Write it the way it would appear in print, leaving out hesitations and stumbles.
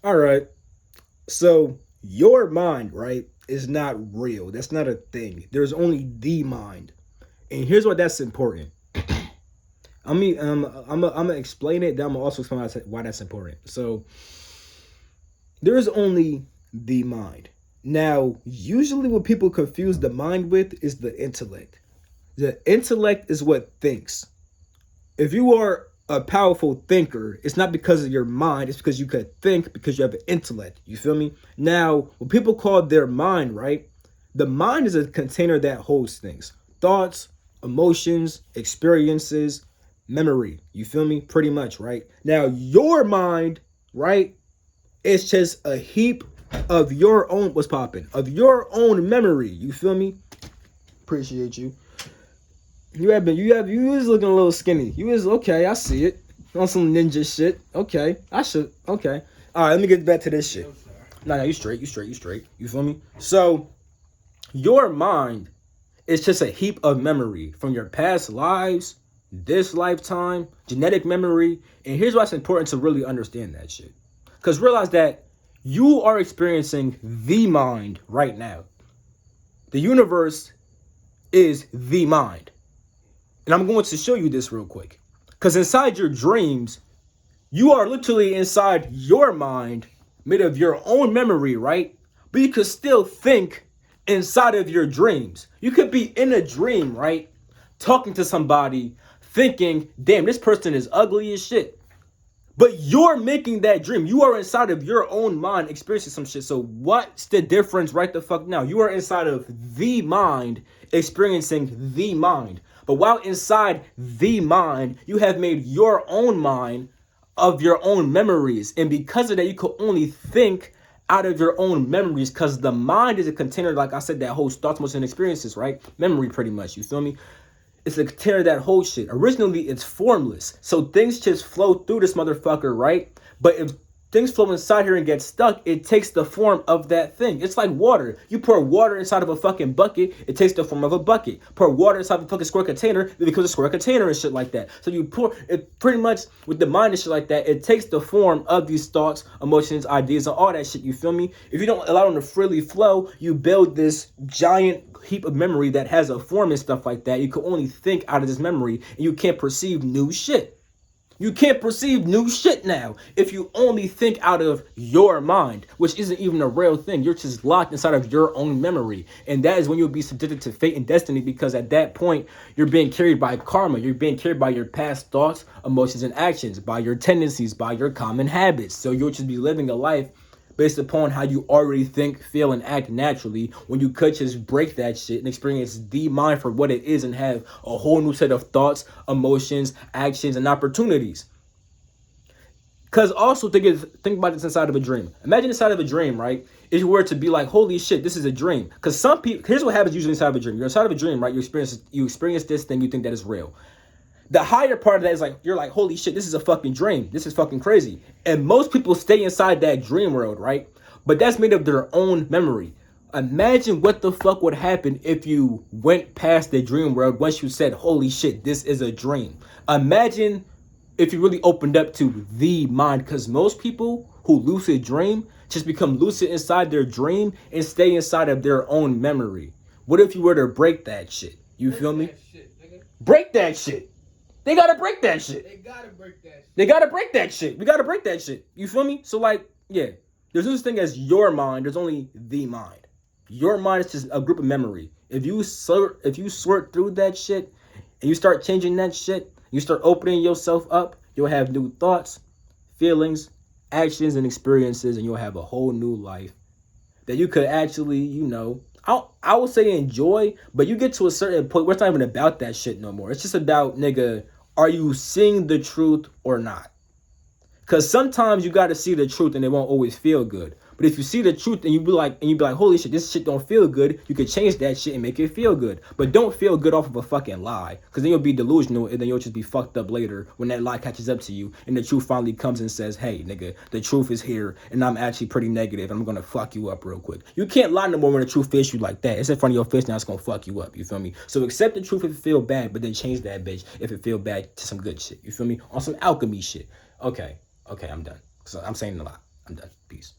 All right. So your mind, right, is not real. That's not a thing. There's only the mind. And here's why that's important. I'm gonna explain it. Then I'm gonna also explain why that's important. So there is only the mind. Now, usually what people confuse the mind with is the intellect. The intellect is what thinks. If you are a powerful thinker, it's not because of your mind, it's because you could think because you have an intellect. You feel me? Now, what people call their mind, right? The mind is a container that holds things. Thoughts, emotions, experiences, memory. You feel me? Pretty much, right? Now, your mind, right? It's just a heap of your own what's popping, of your own memory. You feel me? Appreciate you. You was looking a little skinny. You was okay. I see it on some ninja shit. Okay, I should. Okay, all right. Let me get back to this shit. No, you straight. You straight. You straight. You feel me? So your mind is just a heap of memory from your past lives, this lifetime, genetic memory. And here's why it's important to really understand that shit. Because realize that you are experiencing the mind right now. The universe is the mind. And I'm going to show you this real quick. Because inside your dreams, you are literally inside your mind, made of your own memory, right? But you could still think inside of your dreams. You could be in a dream, right? Talking to somebody, thinking, damn, this person is ugly as shit. But you're making that dream. You are inside of your own mind experiencing some shit. So what's the difference right the fuck now? You are inside of the mind experiencing the mind. But while inside the mind, you have made your own mind of your own memories. And because of that, you could only think out of your own memories because the mind is a container, like I said, that holds thoughts, emotions, and experiences, right? Memory, pretty much. You feel me? It's a container that whole shit. Originally, it's formless. So things just flow through this motherfucker, right? But if things flow inside here and get stuck, it takes the form of that thing. It's like water. You pour water inside of a fucking bucket, it takes the form of a bucket. Pour water inside of a fucking square container, it becomes a square container and shit like that. So you pour it pretty much with the mind and shit like that, it takes the form of these thoughts, emotions, ideas, and all that shit. You feel me? If you don't allow them to freely flow, you build this giant heap of memory that has a form and stuff like that. You can only think out of this memory and you can't perceive new shit. You can't perceive new shit now if you only think out of your mind, which isn't even a real thing. You're just locked inside of your own memory. And that is when you'll be subjected to fate and destiny because at that point, you're being carried by karma. You're being carried by your past thoughts, emotions, and actions, by your tendencies, by your common habits. So you'll just be living a life based upon how you already think, feel, and act naturally when you could just break that shit and experience the mind for what it is and have a whole new set of thoughts, emotions, actions, and opportunities. Because also think about this inside of a dream. Imagine inside of a dream, right? If you were to be like, holy shit, this is a dream. Because some people, here's what happens usually inside of a dream. You're inside of a dream, right? You experience this thing, you think that is real. The higher part of that is like, you're like, holy shit, this is a fucking dream. This is fucking crazy. And most people stay inside that dream world, right? But that's made of their own memory. Imagine what the fuck would happen if you went past the dream world once you said, holy shit, this is a dream. Imagine if you really opened up to the mind, because most people who lucid dream just become lucid inside their dream and stay inside of their own memory. What if you were to break that shit? You feel me? Break that shit. They gotta break that shit. They gotta break that shit. They gotta break that shit. We gotta break that shit. You feel me? So like, yeah, there's no such thing as your mind. There's only the mind. Your mind is just a group of memory. If you sort through that shit and you start changing that shit, you start opening yourself up, you'll have new thoughts, feelings, actions, and experiences, and you'll have a whole new life that you could actually, I would say enjoy, but you get to a certain point where it's not even about that shit no more. It's just about, nigga, are you seeing the truth or not? Because sometimes you got to see the truth and it won't always feel good. But if you see the truth and you be like, holy shit, this shit don't feel good, you could change that shit and make it feel good. But don't feel good off of a fucking lie. Because then you'll be delusional and then you'll just be fucked up later when that lie catches up to you and the truth finally comes and says, hey, nigga, the truth is here and I'm actually pretty negative and I'm going to fuck you up real quick. You can't lie no more when the truth hits you like that. It's in front of your face now, it's going to fuck you up. You feel me? So accept the truth if it feel bad, but then change that bitch if it feel bad to some good shit. You feel me? On some alchemy shit. Okay, I'm done. So I'm saying a lot. I'm done. Peace.